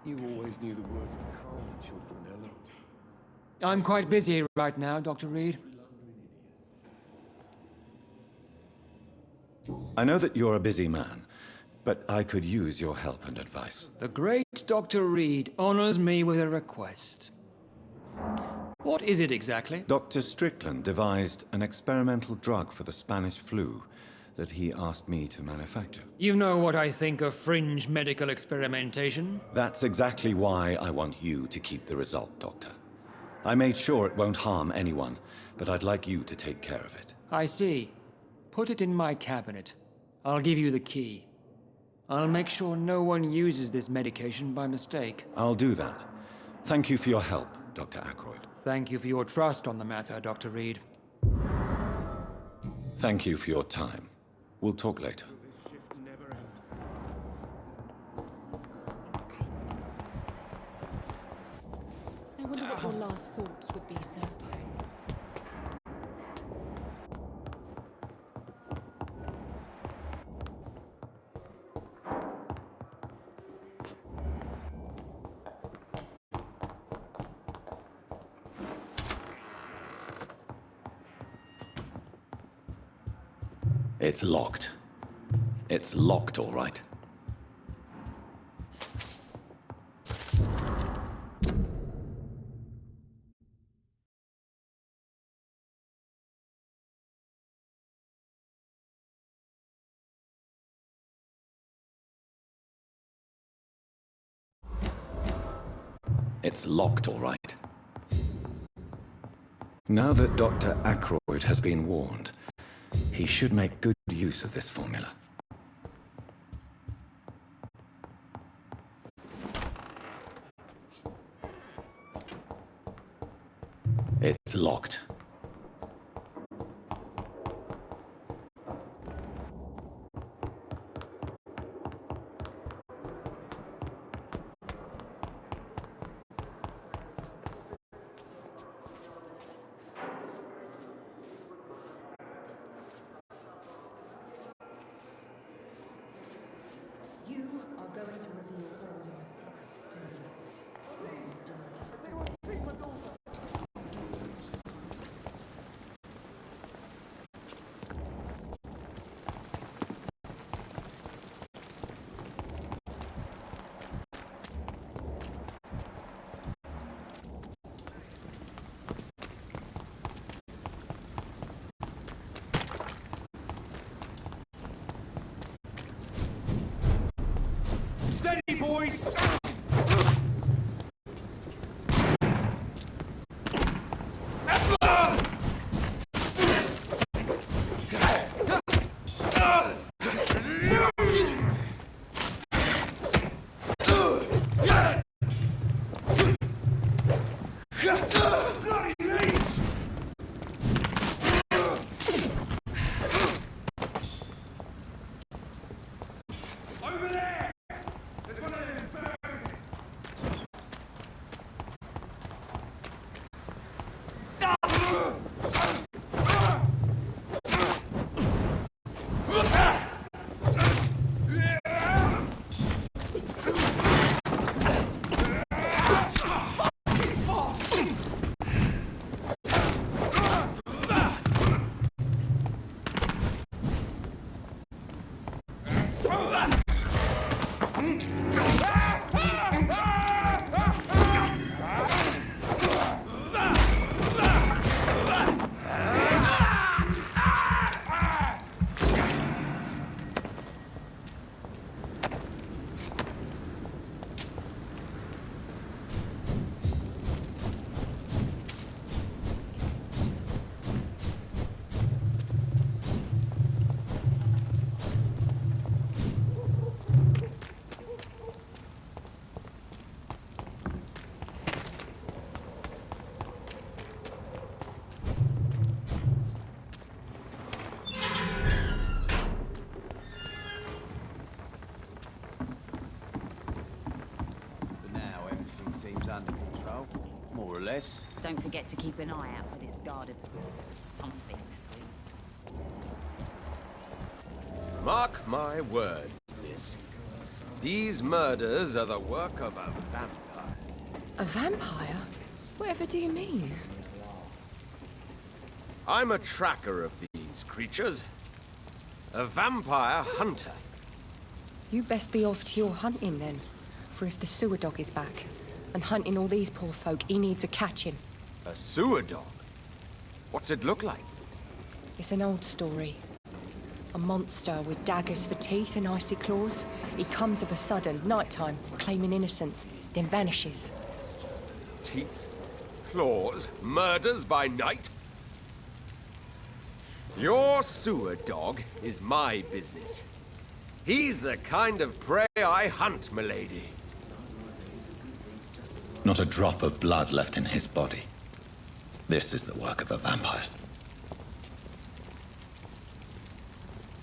You always knew the word to calm the children, Ellen. I'm quite busy right now, Dr. Reed. I know that you're a busy man, but I could use your help and advice. The great Dr. Reed honors me with a request. What is it exactly? Dr. Strickland devised an experimental drug for the Spanish flu that he asked me to manufacture. You know what I think of fringe medical experimentation? That's exactly why I want you to keep the result, Doctor. I made sure it won't harm anyone, but I'd like you to take care of it. I see. Put it in my cabinet. I'll give you the key. I'll make sure no one uses this medication by mistake. I'll do that. Thank you for your help, Dr. Ackroyd. Thank you for your trust on the matter, Dr. Reed. Thank you for your time. We'll talk later. This shift never ends. I wonder what your last thoughts would be, sir. It's locked. It's locked, all right. It's locked, all right. Now that Dr. Ackroyd has been warned, he should make good use of this formula. It's locked. You are going to reveal all your secrets to me. What you've done is Steady, boys! Bloody leech! Over there! There's one of them burning! It's fast! For now, everything seems under control, more or less. Don't forget to keep an eye out for this guard of something, sweet. Mark my words, miss. These murders are the work of a vampire. A vampire? Whatever do you mean? I'm a tracker of these creatures. A vampire hunter. You best be off to your hunting then. For if the sewer dog is back, and hunting all these poor folk, he needs a catching. A sewer dog? What's it look like? It's an old story. A monster with daggers for teeth and icy claws. He comes of a sudden, nighttime, claiming innocence, then vanishes. Teeth, claws, murders by night? Your sewer dog is my business. He's the kind of prey I hunt, milady. Not a drop of blood left in his body. This is the work of a vampire.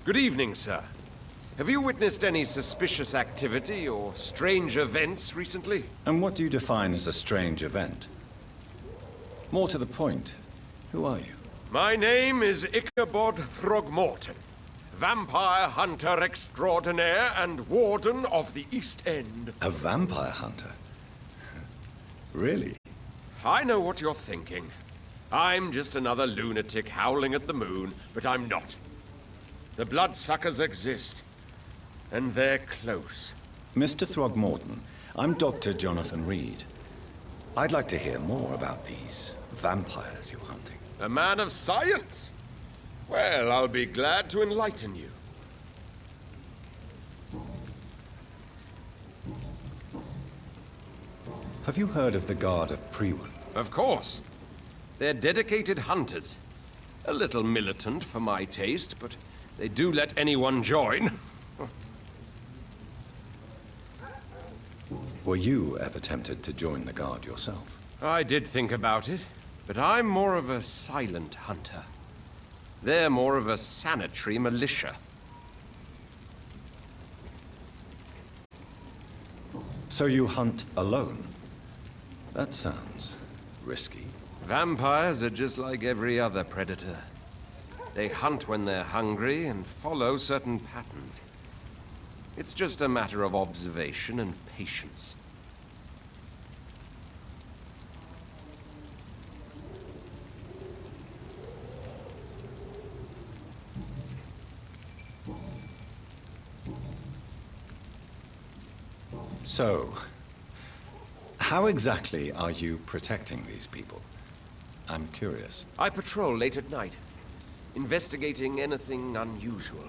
Good evening, sir. Have you witnessed any suspicious activity or strange events recently? And what do you define as a strange event? More to the point, who are you? My name is Ichabod Throgmorton, vampire hunter extraordinaire and warden of the East End. A vampire hunter? Really? I know what you're thinking. I'm just another lunatic howling at the moon, but I'm not. The bloodsuckers exist, and they're close. Mr. Throgmorton, I'm Dr. Jonathan Reed. I'd like to hear more about these vampires you're hunting. A man of science? Well, I'll be glad to enlighten you. Have you heard of the Guard of Priwen? Of course. They're dedicated hunters. A little militant for my taste, but they do let anyone join. Were you ever tempted to join the Guard yourself? I did think about it, but I'm more of a silent hunter. They're more of a sanitary militia. So you hunt alone? That sounds risky. Vampires are just like every other predator. They hunt when they're hungry and follow certain patterns. It's just a matter of observation and patience. So, how exactly are you protecting these people? I'm curious. I patrol late at night, investigating anything unusual.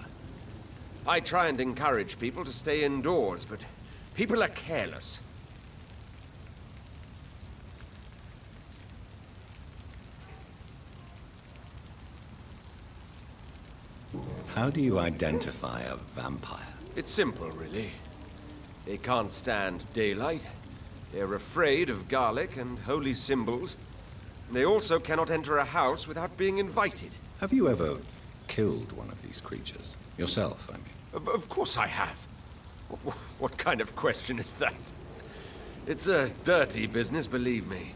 I try and encourage people to stay indoors, but people are careless. How do you identify a vampire? It's simple, really. They can't stand daylight. They're afraid of garlic and holy symbols. They also cannot enter a house without being invited. Have you ever killed one of these creatures? Yourself, I mean. Of course I have. What kind of question is that? It's a dirty business, believe me.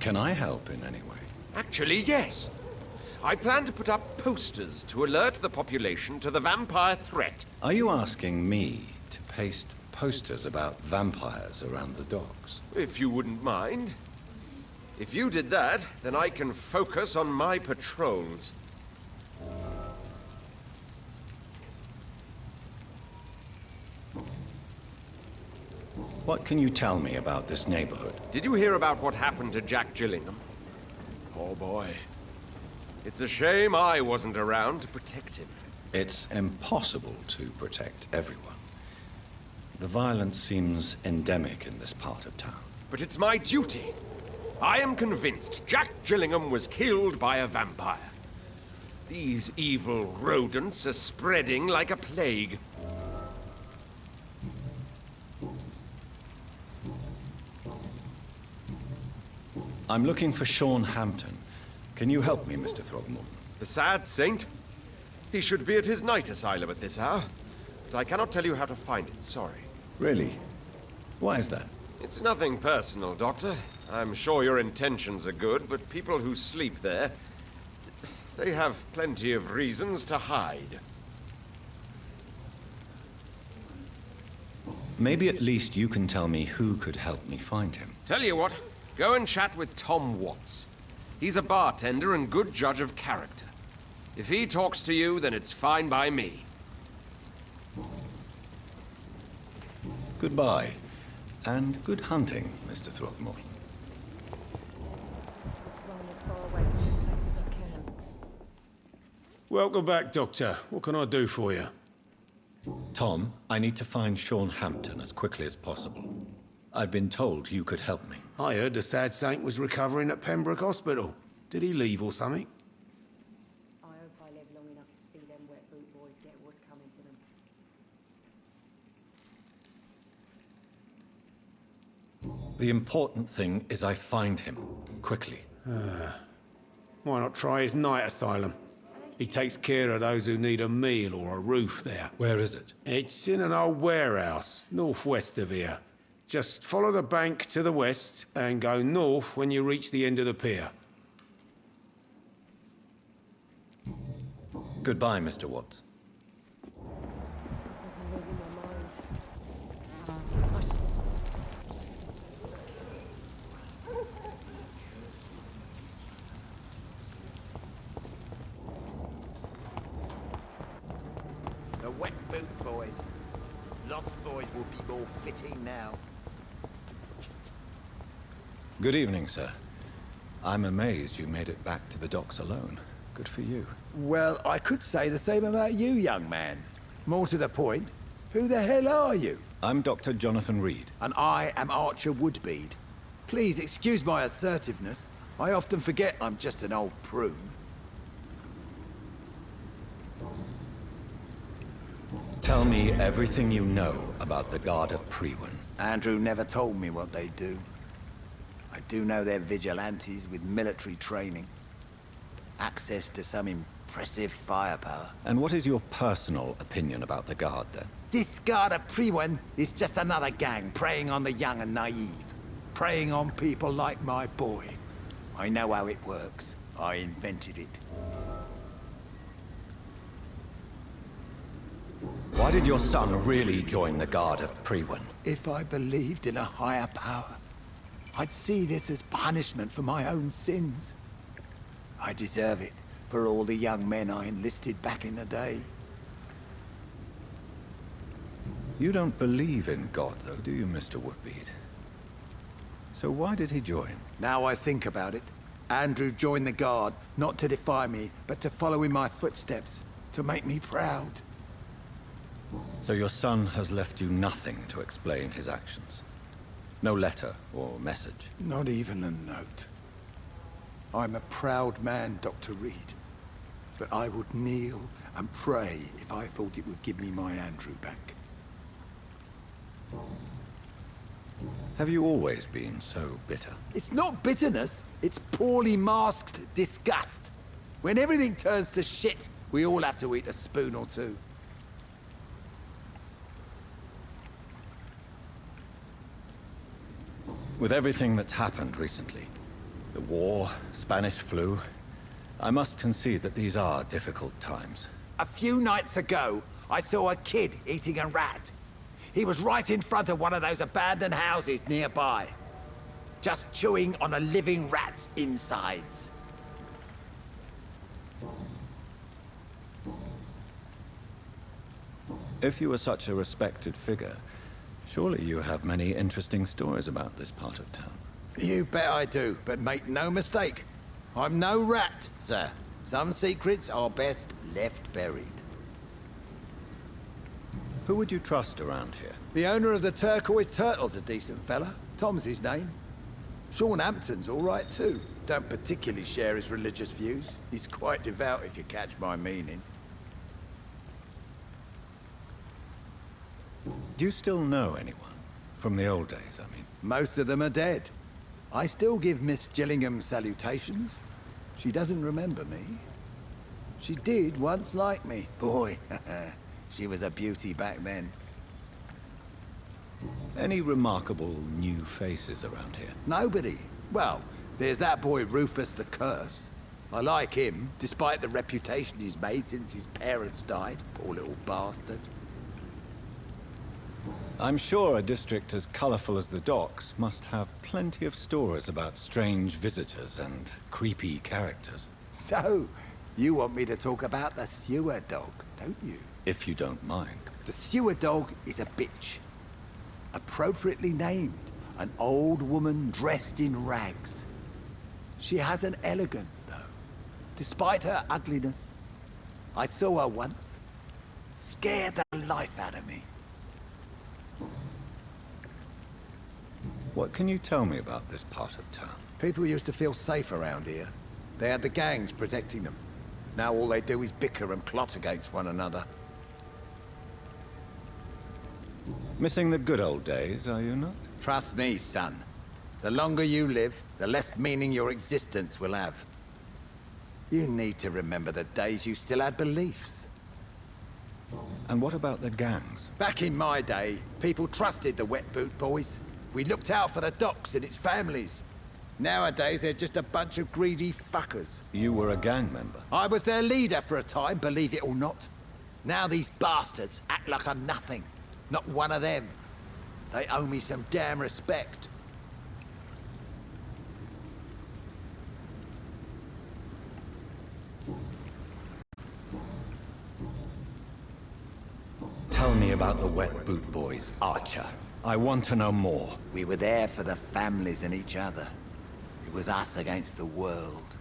Can I help in any way? Actually, yes. I plan to put up posters to alert the population to the vampire threat. Are you asking me to paste posters about vampires around the docks? If you wouldn't mind. If you did that, then I can focus on my patrols. What can you tell me about this neighborhood? Did you hear about what happened to Jack Gillingham? Poor boy. It's a shame I wasn't around to protect him. It's impossible to protect everyone. The violence seems endemic in this part of town. But it's my duty. I am convinced Jack Gillingham was killed by a vampire. These evil rodents are spreading like a plague. I'm looking for Sean Hampton. Can you help me, Mr. Throgmorton? The sad saint? He should be at his night asylum at this hour. But I cannot tell you how to find it, sorry. Really? Why is that? It's nothing personal, Doctor. I'm sure your intentions are good, but people who sleep there, they have plenty of reasons to hide. Maybe at least you can tell me who could help me find him. Tell you what, go and chat with Tom Watts. He's a bartender and good judge of character. If he talks to you, then it's fine by me. Goodbye, and good hunting, Mr. Throckmorton. Welcome back, Doctor. What can I do for you? Tom, I need to find Sean Hampton as quickly as possible. I've been told you could help me. I heard the sad saint was recovering at Pembroke Hospital. Did he leave or something? I hope I live long enough to see them wet boot boys get what's coming to them. The important thing is I find him, quickly. Why not try his night asylum? He takes care of those who need a meal or a roof there. Where is it? It's in an old warehouse, northwest of here. Just follow the bank to the west and go north when you reach the end of the pier. Goodbye, Mr. Watts. The wet boot boys. Lost boys would be more fitting now. Good evening, sir. I'm amazed you made it back to the docks alone. Good for you. Well, I could say the same about you, young man. More to the point, who the hell are you? I'm Dr. Jonathan Reed. And I am Archer Woodbead. Please excuse my assertiveness. I often forget I'm just an old prune. Tell me everything you know about the Guard of Priwen. Andrew never told me what they do. I do know they're vigilantes with military training. Access to some impressive firepower. And what is your personal opinion about the Guard, then? This Guard of Priwen is just another gang preying on the young and naive. Preying on people like my boy. I know how it works. I invented it. Why did your son really join the Guard of Priwen? If I believed in a higher power, I'd see this as punishment for my own sins. I deserve it for all the young men I enlisted back in the day. You don't believe in God, though, do you, Mr. Woodbead? So why did he join? Now I think about it, Andrew joined the Guard, not to defy me, but to follow in my footsteps, to make me proud. So your son has left you nothing to explain his actions? No letter or message? Not even a note. I'm a proud man, Dr. Reed. But I would kneel and pray if I thought it would give me my Andrew back. Have you always been so bitter? It's not bitterness, it's poorly masked disgust. When everything turns to shit, we all have to eat a spoon or two. With everything that's happened recently, the war, Spanish flu, I must concede that these are difficult times. A few nights ago, I saw a kid eating a rat. He was right in front of one of those abandoned houses nearby. Just chewing on a living rat's insides. If you are such a respected figure, surely you have many interesting stories about this part of town. You bet I do, but make no mistake. I'm no rat, sir. Some secrets are best left buried. Who would you trust around here? The owner of the Turquoise Turtle's a decent fella. Tom's his name. Sean Hampton's all right too. Don't particularly share his religious views. He's quite devout if you catch my meaning. Do you still know anyone? From the old days, I mean. Most of them are dead. I still give Miss Gillingham salutations. She doesn't remember me. She did once like me. Boy, she was a beauty back then. Any remarkable new faces around here? Nobody. Well, there's that boy Rufus the Curse. I like him, despite the reputation he's made since his parents died. Poor little bastard. I'm sure a district as colorful as the docks must have plenty of stories about strange visitors and creepy characters. So, you want me to talk about the sewer dog, don't you? If you don't mind. The sewer dog is a bitch. Appropriately named. An old woman dressed in rags. She has an elegance, though, despite her ugliness. I saw her once. Scared the life out of me. What can you tell me about this part of town? People used to feel safe around here. They had the gangs protecting them. Now all they do is bicker and plot against one another. Missing the good old days, are you not? Trust me, son. The longer you live, the less meaning your existence will have. You need to remember the days you still had beliefs. And what about the gangs? Back in my day, people trusted the wet boot boys. We looked out for the docks and its families. Nowadays, they're just a bunch of greedy fuckers. You were a gang member? I was their leader for a time, believe it or not. Now these bastards act like I'm nothing. Not one of them. They owe me some damn respect. Tell me about the wet boot boys, Archer. I want to know more. We were there for the families and each other. It was us against the world.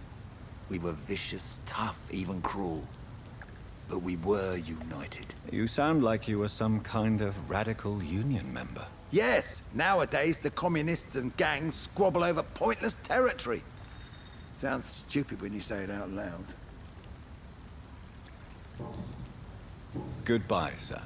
We were vicious, tough, even cruel. But we were united. You sound like you were some kind of radical union member. Yes, nowadays the communists and gangs squabble over pointless territory. Sounds stupid when you say it out loud. Goodbye, sir.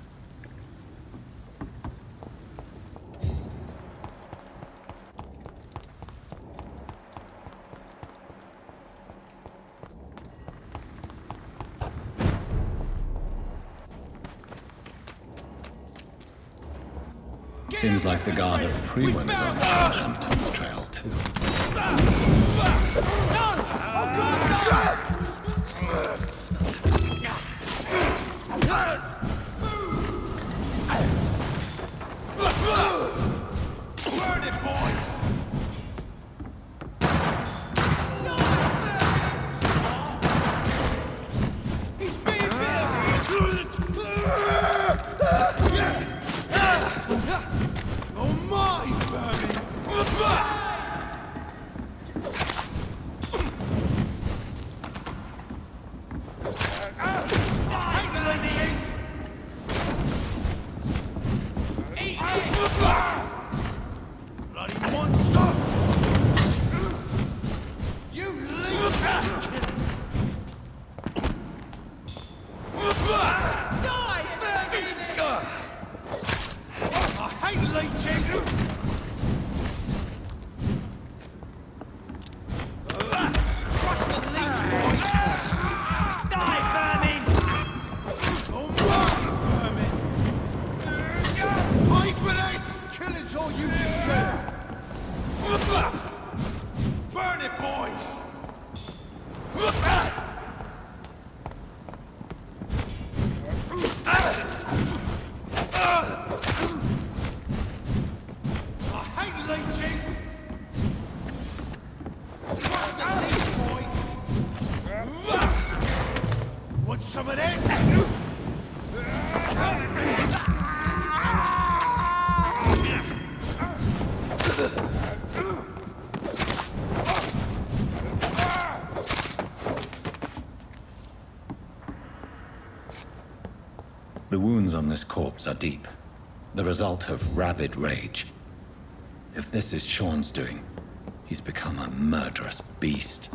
Seems like the guard of Freeman is on Hampton's trail, too. Burn it, boys! He's being built! Oh my, Bernie! Bloody monster! You leave! Die! I hate leeches! Crush the leech, boys! Die, vermin! Oh my, vermin! Pay for this! Killing's all you deserve! Burn it, boys! I hate leeches! Crush the leech, boys! Want some of this? The wounds on this corpse are deep, the result of rabid rage. If this is Sean's doing, he's become a murderous beast.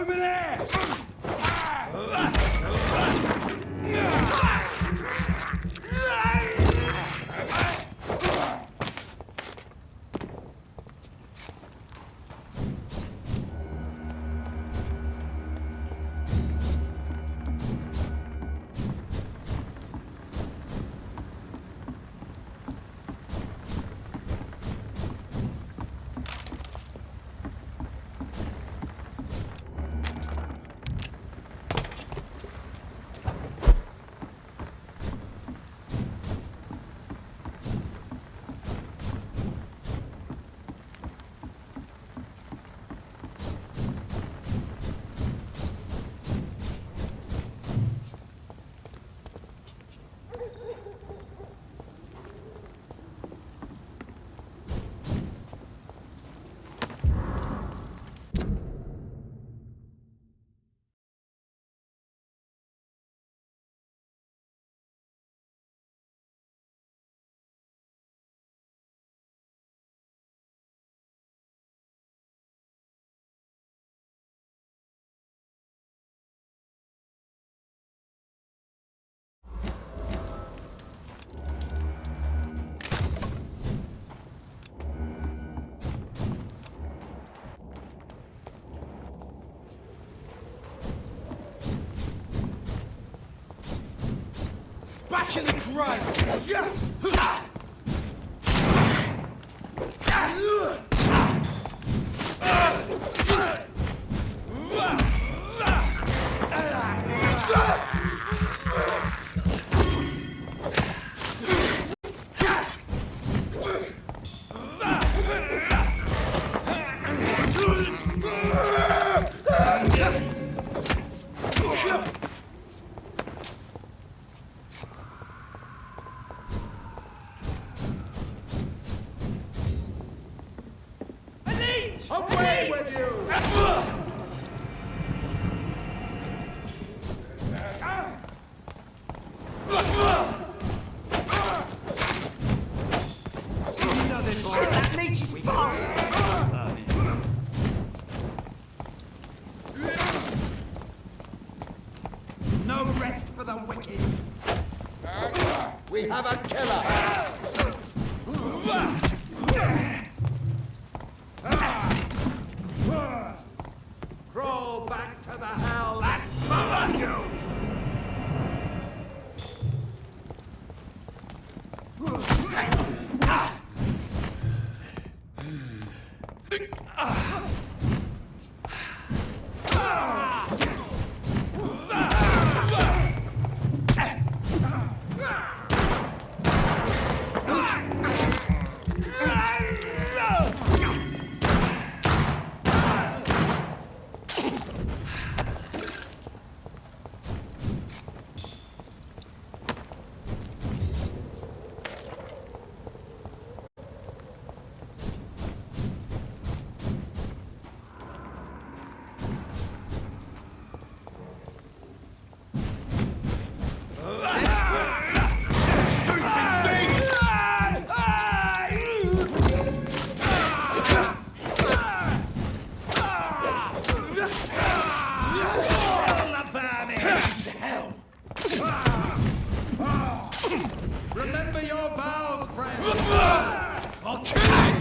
Over there! Back in the drive! Yeah! Away with you! That leech is fast! No rest for the wicked! We have a killer! Crawl back to the hell and follow you! Remember your vows, friend! I'll kill you!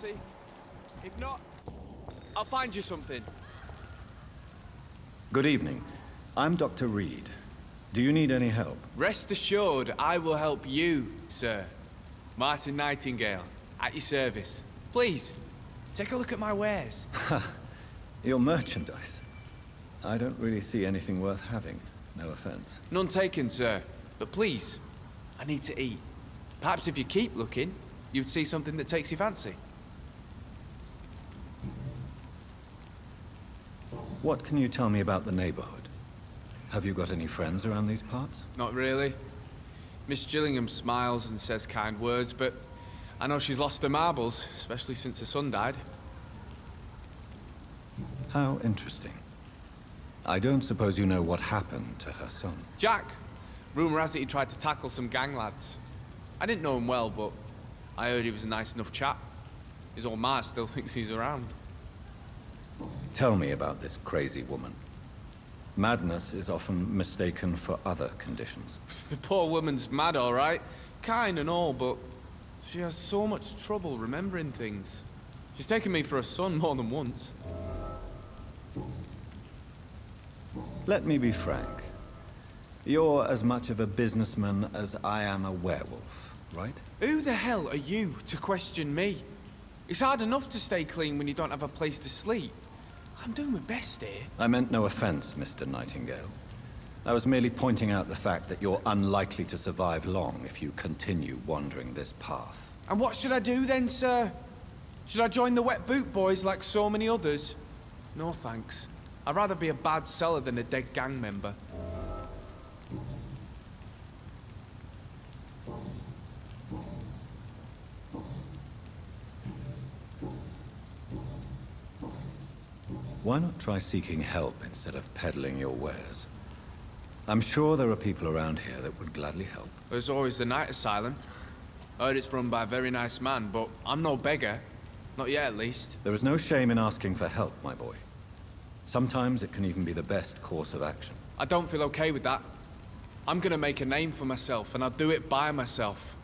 fancy. If not, I'll find you something. Good evening. I'm Dr. Reed. Do you need any help? Rest assured, I will help you, sir. Martin Nightingale, at your service. Please, take a look at my wares. Your merchandise. I don't really see anything worth having. No offense. None taken, sir. But please, I need to eat. Perhaps if you keep looking, you'd see something that takes your fancy. What can you tell me about the neighborhood? Have you got any friends around these parts? Not really. Miss Gillingham smiles and says kind words, but I know she's lost her marbles, especially since her son died. How interesting. I don't suppose you know what happened to her son. Jack! Rumour has it he tried to tackle some gang lads. I didn't know him well, but I heard he was a nice enough chap. His old ma still thinks he's around. Tell me about this crazy woman. Madness is often mistaken for other conditions. The poor woman's mad, all right. Kind and all, but she has so much trouble remembering things. She's taken me for a son more than once. Let me be frank. You're as much of a businessman as I am a werewolf, right? Who the hell are you to question me? It's hard enough to stay clean when you don't have a place to sleep. I'm doing my best here. I meant no offense, Mr. Nightingale. I was merely pointing out the fact that you're unlikely to survive long if you continue wandering this path. And what should I do then, sir? Should I join the Wet Boot Boys like so many others? No thanks. I'd rather be a bad seller than a dead gang member. Why not try seeking help instead of peddling your wares? I'm sure there are people around here that would gladly help. There's always the night asylum. I heard it's run by a very nice man, but I'm no beggar. Not yet, at least. There is no shame in asking for help, my boy. Sometimes it can even be the best course of action. I don't feel okay with that. I'm gonna make a name for myself, and I'll do it by myself.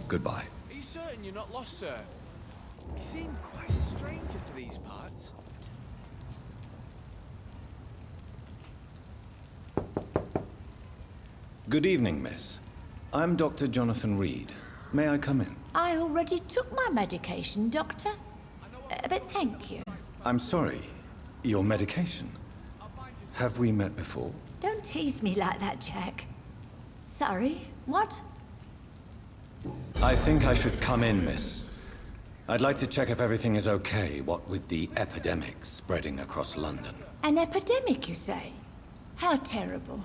Goodbye. Are you certain you're not lost, sir? You seem quite a stranger to these parts. Good evening, miss. I'm Dr. Jonathan Reed. May I come in? I already took my medication, Doctor. But thank you. I'm sorry. Your medication? Have we met before? Don't tease me like that, Jack. Sorry, what? I think I should come in, miss. I'd like to check if everything is okay, what with the epidemic spreading across London. An epidemic, you say? How terrible.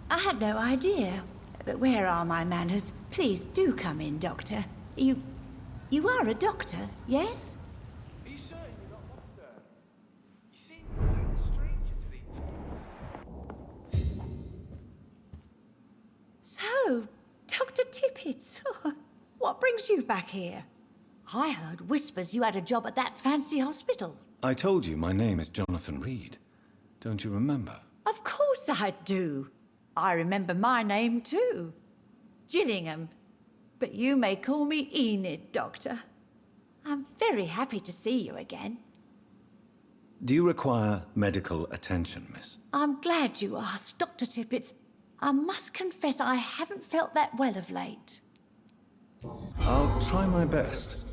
I had no idea. But where are my manners? Please do come in, Doctor. You are a doctor, yes? Are you certain you're not lost, sir? You seem quite a stranger to these... So, Dr. Tippett, what brings you back here? I heard whispers you had a job at that fancy hospital. I told you my name is Jonathan Reed. Don't you remember? Of course I do. I remember my name too. Gillingham. But you may call me Enid, Doctor. I'm very happy to see you again. Do you require medical attention, miss? I'm glad you asked, Dr. Tippett. I must confess I haven't felt that well of late. I'll try my best.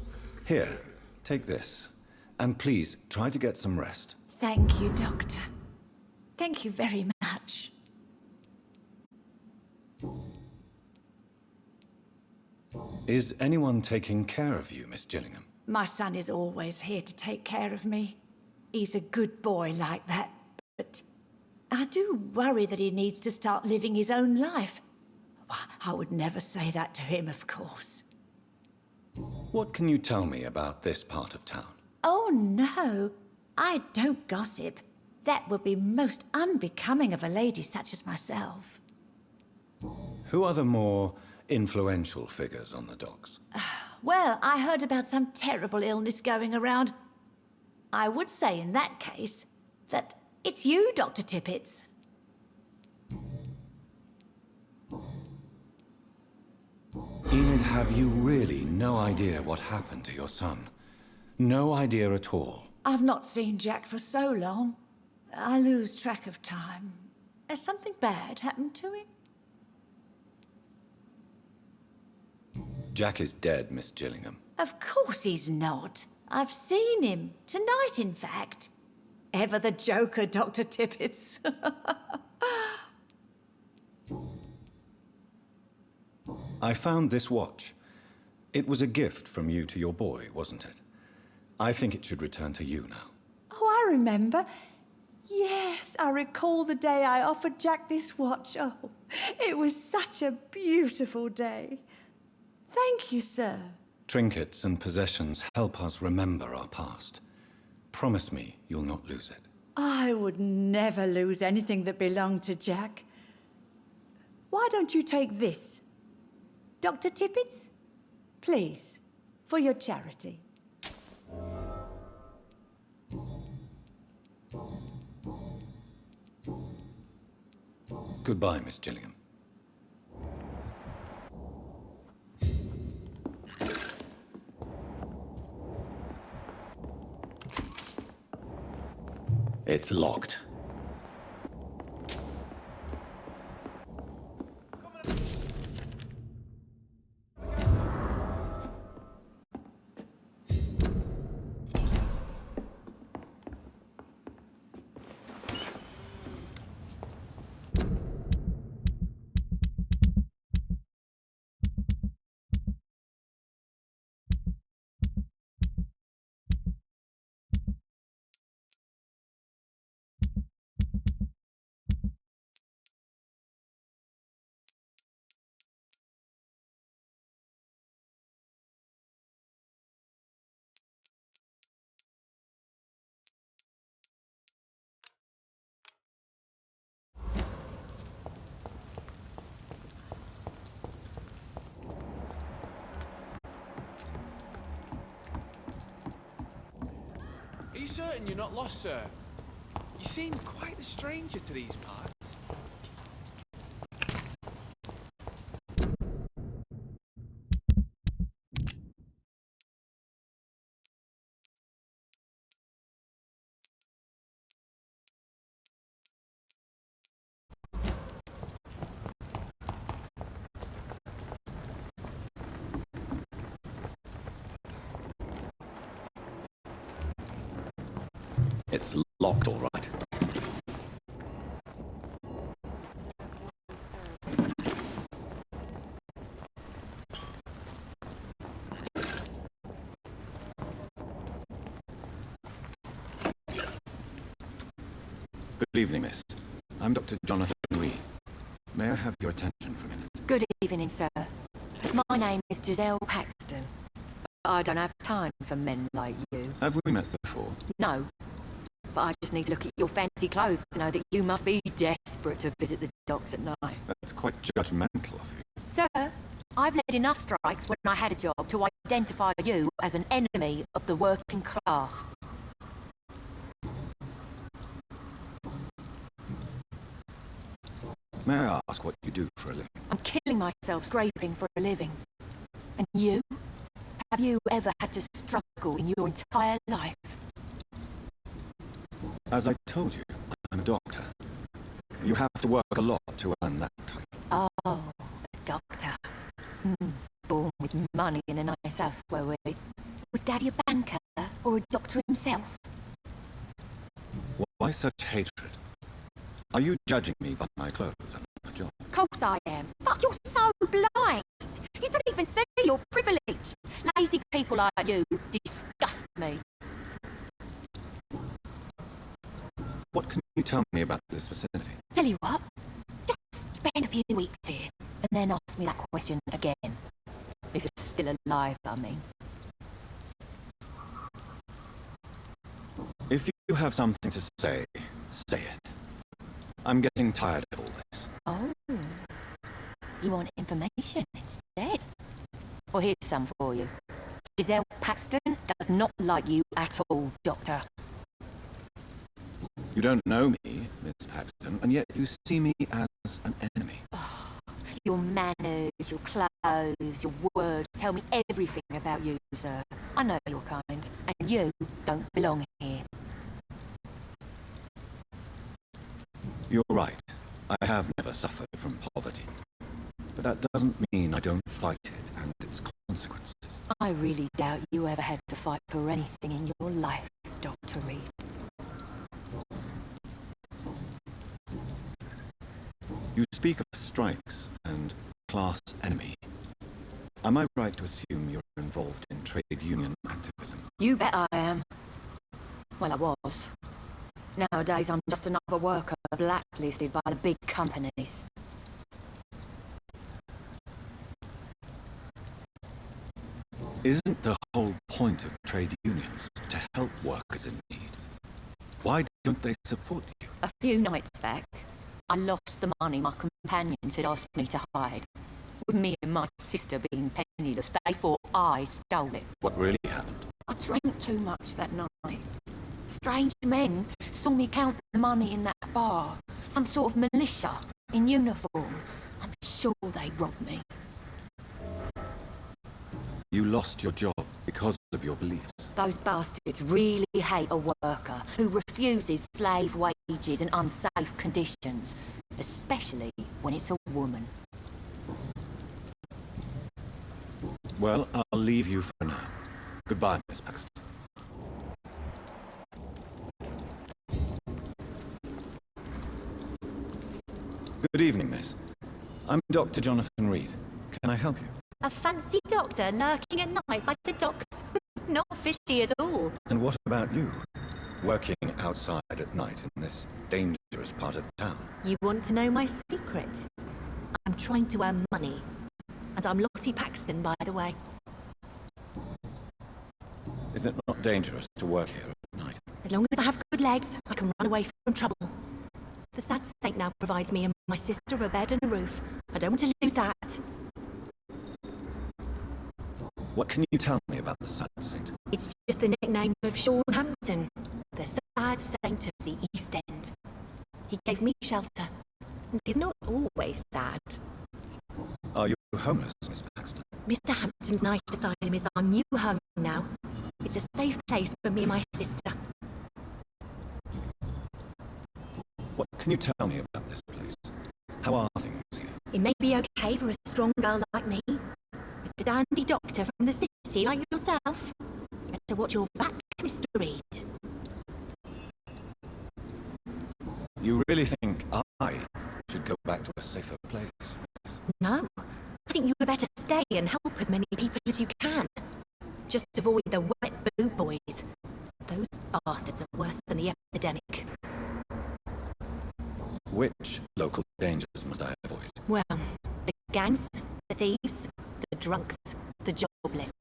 Here, take this. And please, try to get some rest. Thank you, Doctor. Thank you very much. Is anyone taking care of you, Miss Gillingham? My son is always here to take care of me. He's a good boy like that, but I do worry that he needs to start living his own life. I would never say that to him, of course. What can you tell me about this part of town? Oh, no. I don't gossip. That would be most unbecoming of a lady such as myself. Who are the more influential figures on the docks? Well, I heard about some terrible illness going around. I would say in that case that it's you, Dr. Tippett. Enid Have you really no idea what happened to your son? No idea at all? I've not seen Jack for so long. I lose track of time. Has something bad happened to him? Jack is dead, Miss Gillingham. Of course he's not. I've seen him. Tonight, in fact. Ever the joker, Dr. Tippets. I found this watch. It was a gift from you to your boy, wasn't it? I think it should return to you now. Oh, I remember. Yes, I recall the day I offered Jack this watch. Oh, it was such a beautiful day. Thank you, sir. Trinkets and possessions help us remember our past. Promise me you'll not lose it. I would never lose anything that belonged to Jack. Why don't you take this? Dr. Tippets? Please, for your charity. Goodbye, Miss Gillingham. It's locked. Are you certain you're not lost, sir? You seem quite a stranger to these parts. It's locked, all right. Good evening, miss. I'm Dr. Jonathan Reed. May I have your attention for a minute? Good evening, sir. My name is Giselle Paxton. I don't have time for men like you. Have we met before? No. But I just need to look at your fancy clothes to know that you must be desperate to visit the docks at night. That's quite judgmental of you. Sir, I've led enough strikes when I had a job to identify you as an enemy of the working class. May I ask what you do for a living? I'm killing myself scraping for a living. And you? Have you ever had to struggle in your entire life? As I told you, I'm a doctor. You have to work a lot to earn that title. Oh, a doctor. Born with money in a nice house, were we? Was Daddy a banker or a doctor himself? Why such hatred? Are you judging me by my clothes and my job? Of course I am. Fuck, you're so blind. You don't even see your privilege. Lazy people like you disgust me. What can you tell me about this vicinity? Tell you what, just spend a few weeks here, and then ask me that question again. If you're still alive, I mean. If you have something to say, say it. I'm getting tired of all this. Oh, you want information instead? Well, here's some for you. Giselle Paxton does not like you at all, Doctor. You don't know me, Miss Paxton, and yet you see me as an enemy. Oh, Your manners, your clothes, your words tell me everything about you, sir. I know your kind, and you don't belong here. You're right. I have never suffered from poverty. But that doesn't mean I don't fight it and its consequences. I really doubt you ever had to fight for anything in your life, Dr. Reed. You speak of strikes and class enemy. Am I right to assume you're involved in trade union activism? You bet I am. Well, I was. Nowadays, I'm just another worker blacklisted by the big companies. Isn't the whole point of trade unions to help workers in need? Why don't they support you? A few nights back, I lost the money my companions had asked me to hide. With me and my sister being penniless, they thought I stole it. What really happened? I drank too much that night. Strange men saw me count the money in that bar. Some sort of militia in uniform. I'm sure they robbed me. You lost your job because of your beliefs. Those bastards really hate a worker who refuses slave wages and unsafe conditions, especially when it's a woman. Well, I'll leave you for now. Goodbye, Miss Paxton. Good evening, miss. I'm Dr. Jonathan Reed. Can I help you? A fancy doctor lurking at night by the docks. Not fishy at all. And what about you? Working outside at night in this dangerous part of town? You want to know my secret? I'm trying to earn money. And I'm Lottie Paxton, by the way. Is it not dangerous to work here at night? As long as I have good legs, I can run away from trouble. The sad saint now provides me and my sister a bed and a roof. I don't want to lose that. What can you tell me about the Sad Saint? It's just the nickname of Sean Hampton, the sad saint of the East End. He gave me shelter, and he's not always sad. Are you homeless, Miss Paxton? Mr. Hampton's night asylum is our new home now. It's a safe place for me and my sister. What can you tell me about this place? How are things here? It may be okay for a strong girl like me, but a dandy doctor from the city like yourself, better watch your back, Mr. Reed. You really think I should go back to a safer place? Yes. No, I think you had better stay and help as many people as you can. Just avoid the wet boot boys. Those bastards are worse than the epidemic. Which local dangers must I avoid? Well, the gangs, the thieves, the drunks, the jobless.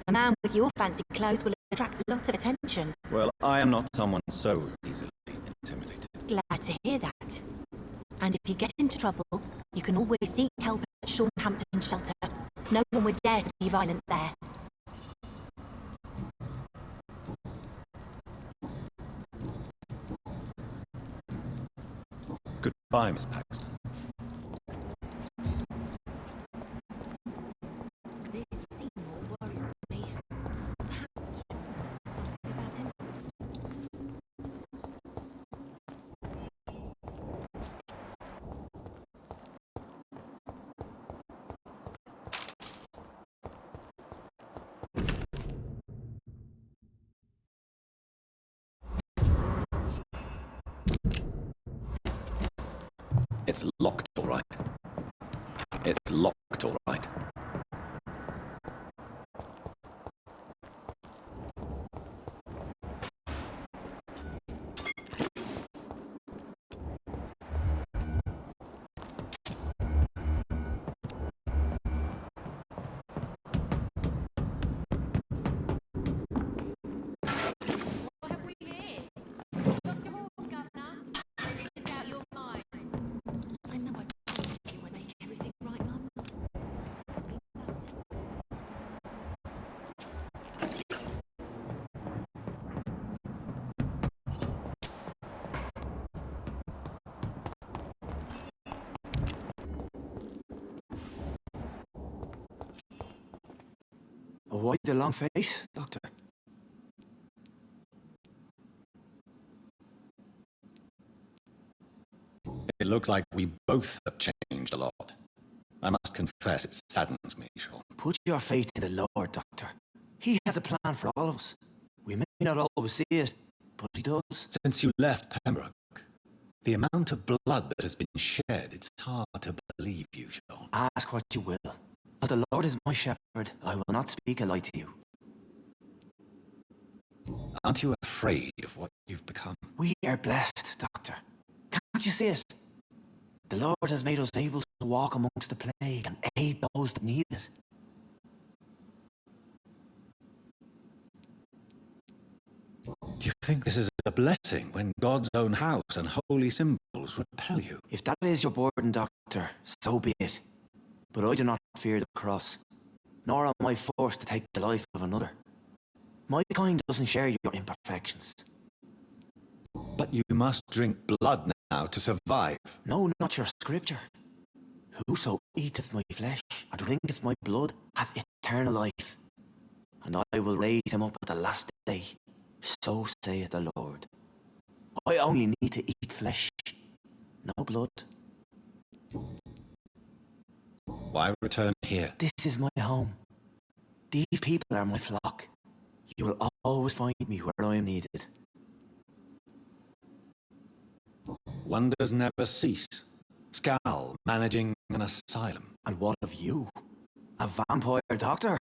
A man with your fancy clothes will attract a lot of attention. Well, I am not someone so easily intimidated. Glad to hear that. And if you get into trouble, you can always seek help at Sean Hampton's shelter. No one would dare to be violent there. Goodbye, Miss Paxton. It's locked, all right. It's locked, all right. What have we here? Just a horse, Governor. Just out your mind. I know I Why the long face, Doctor? It looks like we both have changed a lot. I must confess, it saddens me, Sean. Put your faith in the Lord, Doctor. He has a plan for all of us. We may not always see it, but he does. Since you left Pembroke, the amount of blood that has been shed, it's hard to believe you, Sean. Ask what you will. But the Lord is my shepherd. I will not speak a lie to you. Aren't you afraid of what you've become? We are blessed, Doctor. Can't you see it? The Lord has made us able to walk amongst the plague and aid those that need it. Do you think this is a blessing when God's own house and holy symbols repel you? If that is your burden, Doctor, so be it. But I do not fear the cross, nor am I forced to take the life of another. My kind doesn't share your imperfections. But you must drink blood now to survive. No, not your scripture. Whoso eateth my flesh and drinketh my blood hath eternal life, and I will raise him up at the last day. So saith the Lord. I only need to eat flesh, no blood. Why return here? This is my home. These people are my flock. You will always find me where I am needed. Wonders never cease. Scal managing an asylum. And what of you? A vampire doctor?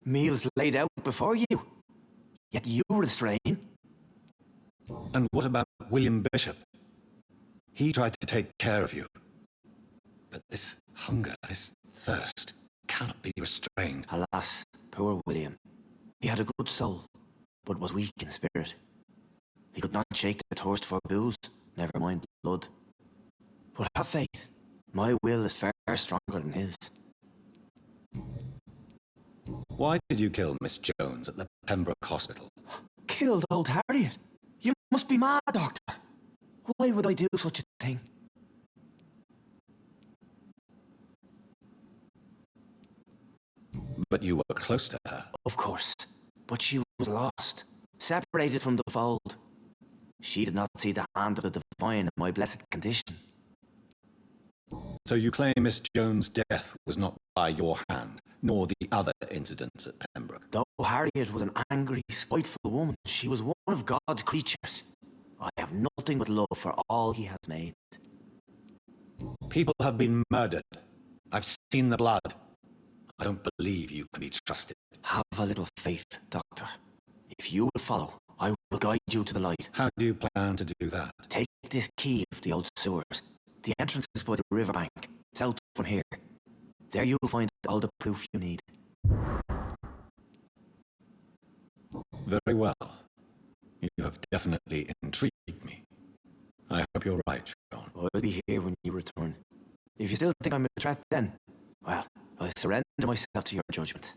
Meals laid out before you. Yet you restrain. And what about William Bishop? He tried to take care of you. But this hunger, this thirst, cannot be restrained. Alas, poor William. He had a good soul, but was weak in spirit. He could not shake the thirst for booze, never mind blood. But have faith. My will is far stronger than his. Why did you kill Miss Jones at the Pembroke Hospital? Killed old Harriet? You must be mad, Doctor. Why would I do such a thing? But you were close to her. Of course. But she was lost, separated from the fold. She did not see the hand of the divine in my blessed condition. So you claim Miss Jones' death was not by your hand, nor the other incidents at Pembroke? Though Harriet was an angry, spiteful woman, she was one of God's creatures. I have nothing but love for all he has made. People have been murdered. I've seen the blood. I don't believe you can be trusted. Have a little faith, Doctor. If you will follow, I will guide you to the light. How do you plan to do that? Take this key of the old sewers. The entrance is by the riverbank, south from here. There you will find all the proof you need. Very well. You have definitely intrigued me. I hope you're right, John. I'll be here when you return. If you still think I'm a threat then, well, I surrender myself to your judgment.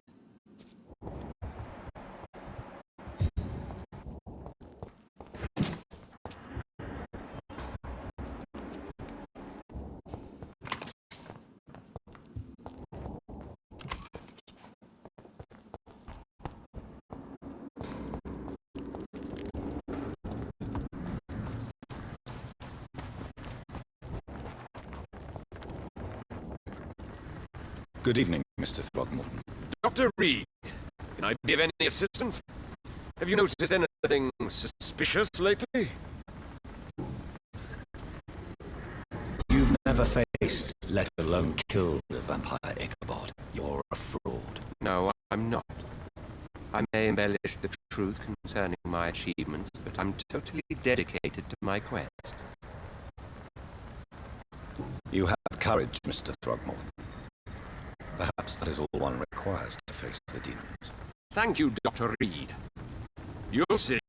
Good evening, Mr. Throgmorton. Dr. Reed, can I be of any assistance? Have you noticed anything suspicious lately? You've never faced, let alone killed a vampire Ichabod. You're a fraud. No, I'm not. I may embellish the truth concerning my achievements, but I'm totally dedicated to my quest. You have courage, Mr. Throgmorton. Perhaps that is all one requires to face the demons. Thank you, Dr. Reed. You'll see.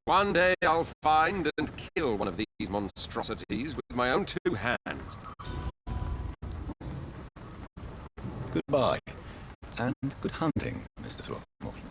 One day I'll find and kill one of these monstrosities with my own two hands. Goodbye, and good hunting, Mr. Throgmorton.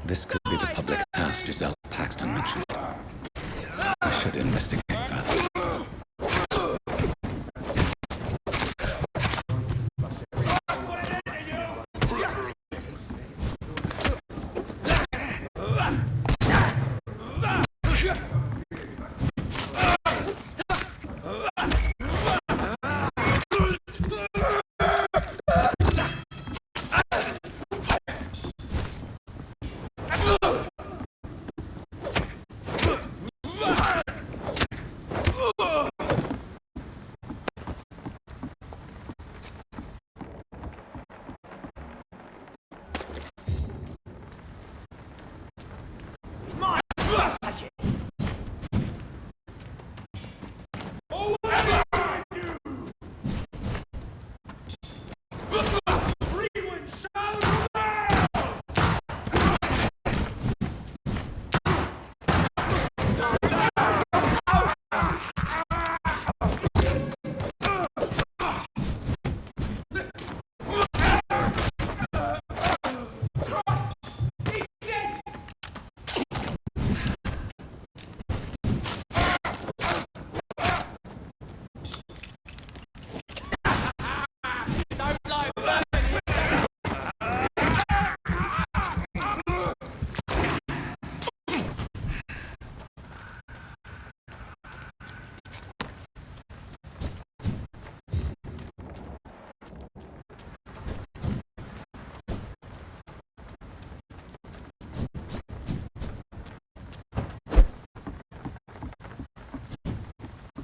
This could be the public house Giselle Paxton mentioned. I should investigate further.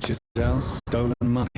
Giselle's stolen money.